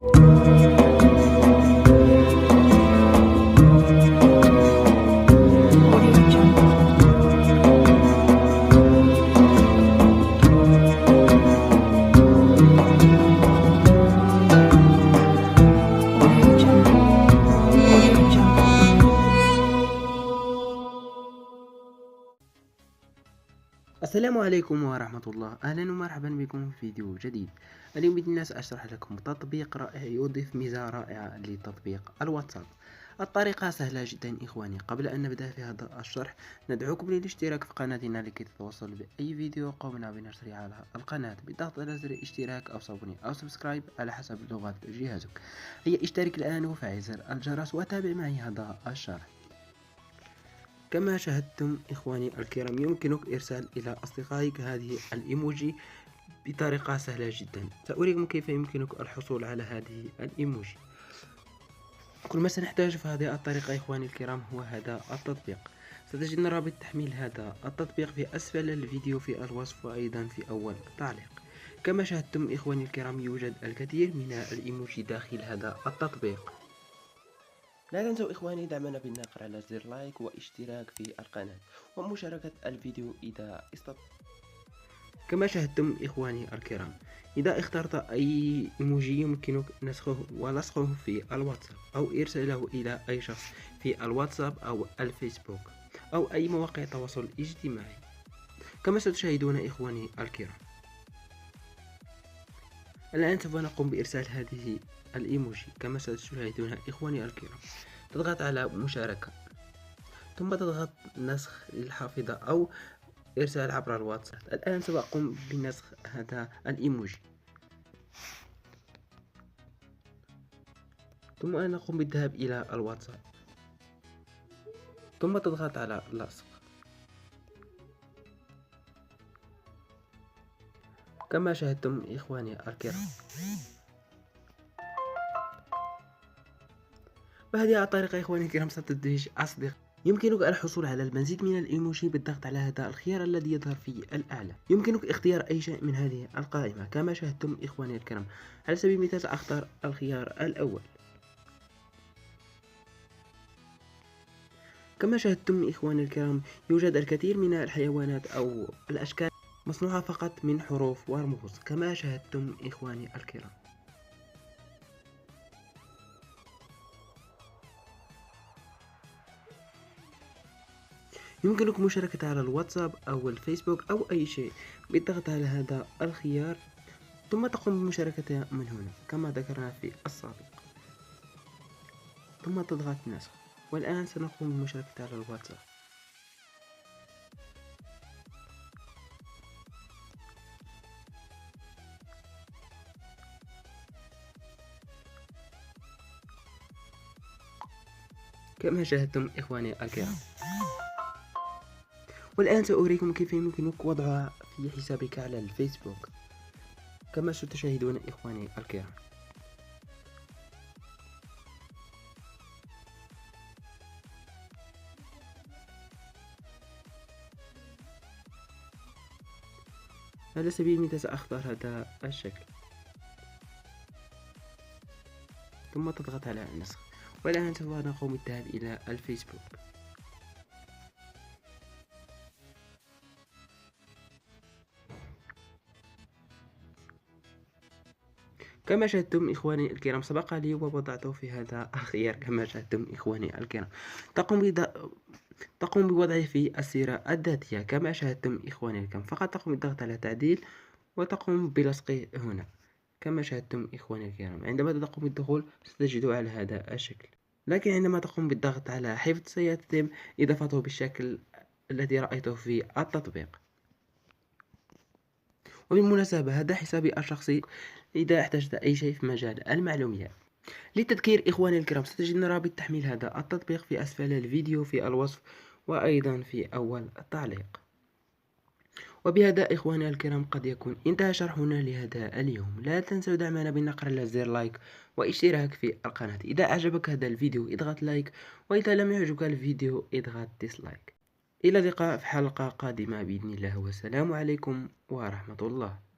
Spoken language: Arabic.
السلام عليكم ورحمة الله. أهلا ومرحبا بكم في فيديو جديد. اليوم بإذن الله سأشرح لكم تطبيق رائع يضيف ميزة رائعة لتطبيق الواتساب. الطريقة سهلة جدا إخواني. قبل أن نبدأ في هذا الشرح ندعوكم للاشتراك في قناتنا لكي تتوصلوا بأي فيديو قمنا بنشره على القناة بالضغط على زر اشتراك أو صابوني أو سبسكرايب على حسب لغة جهازك. هيا اشترك الآن وفعل زر الجرس وتابع معي هذا الشرح. كما شاهدتم إخواني الكرام يمكنك إرسال إلى أصدقائك هذه الإيموجي بطريقة سهلة جدا. سأريكم كيف يمكنك الحصول على هذه الإيموجي. كل ما سنحتاج في هذه الطريقة إخواني الكرام هو هذا التطبيق. ستجدون رابط تحميل هذا التطبيق في أسفل الفيديو في الوصف وأيضا في أول التعليق. كما شاهدتم إخواني الكرام يوجد الكثير من الإيموجي داخل هذا التطبيق. لا تنسوا إخواني دعمنا بالنقر على زر لايك واشتراك في القناة ومشاركة الفيديو إذا استطعت. كما شاهدتم إخواني الكرام إذا اخترت أي إيموجي يمكنك نسخه ولصقه في الواتساب أو إرساله إلى أي شخص في الواتساب أو الفيسبوك أو أي مواقع التواصل الاجتماعي. كما ستشاهدون إخواني الكرام الآن سوف نقوم بإرسال هذه الإيموجي. كما ستشاهدون إخواني الكرام تضغط على مشاركة ثم تضغط نسخ للحافظة أو إرسال عبر الواتساب. الآن سوف أقوم بنسخ هذا الإيموجي ثم نقوم بالذهاب إلى الواتساب ثم تضغط على لصق. كما شاهدتم إخواني الكرام بهذه الطريقة إخواني الكرام ستدمج أصدقاء. يمكنك الحصول على المزيد من الإيموجي بالضغط على هذا الخيار الذي يظهر في الأعلى. يمكنك اختيار أي شيء من هذه القائمة. كما شاهدتم إخواني الكرام على سبيل المثال سأختار الخيار الأول. كما شاهدتم إخواني الكرام يوجد الكثير من الحيوانات أو الأشكال مصنوعة فقط من حروف ورموز. كما شاهدتم إخواني الكرام يمكنك مشاركة على الواتساب أو الفيسبوك أو أي شيء بالضغط على هذا الخيار ثم تقوم بمشاركتها من هنا كما ذكرنا في السابق ثم تضغط نسخ. والآن سنقوم بمشاركتها على الواتساب. كما شاهدتم إخواني الكرام والآن سأريكم كيف يمكنك وضعها في حسابك على الفيسبوك. كما ستشاهدون إخواني الكرام على سبيل المثال سأختار هذا الشكل ثم تضغط على النسخ. والآن سوف نقوم بالذهاب إلى الفيسبوك. كما شاهدتم إخواني الكرام سبق لي ووضعته في هذا الخيار. كما شاهدتم إخواني الكرام تقوم بوضعه في السيرة الذاتية. كما شاهدتم إخواني الكرام فقط تقوم بالضغط على تعديل وتقوم بلصقه هنا. كما شاهدتم إخواني الكرام عندما تقوم بالدخول ستجده على هذا الشكل، لكن عندما تقوم بالضغط على حفظ سيتم إضافته بالشكل الذي رأيته في التطبيق. وبالمناسبة هذا حسابي الشخصي إذا احتجت أي شيء في مجال المعلومات. للتذكير إخواني الكرام ستجدون رابط تحميل هذا التطبيق في أسفل الفيديو في الوصف وأيضا في أول التعليق. وبهذا إخواني الكرام قد يكون انتهى شرحنا لهذا اليوم. لا تنسوا دعمنا بالنقر على زر لايك واشتراك في القناة. إذا أعجبك هذا الفيديو اضغط لايك، وإذا لم يعجبك الفيديو اضغط ديسلايك. إلى اللقاء في حلقة قادمة بإذن الله، والسلام عليكم ورحمة الله.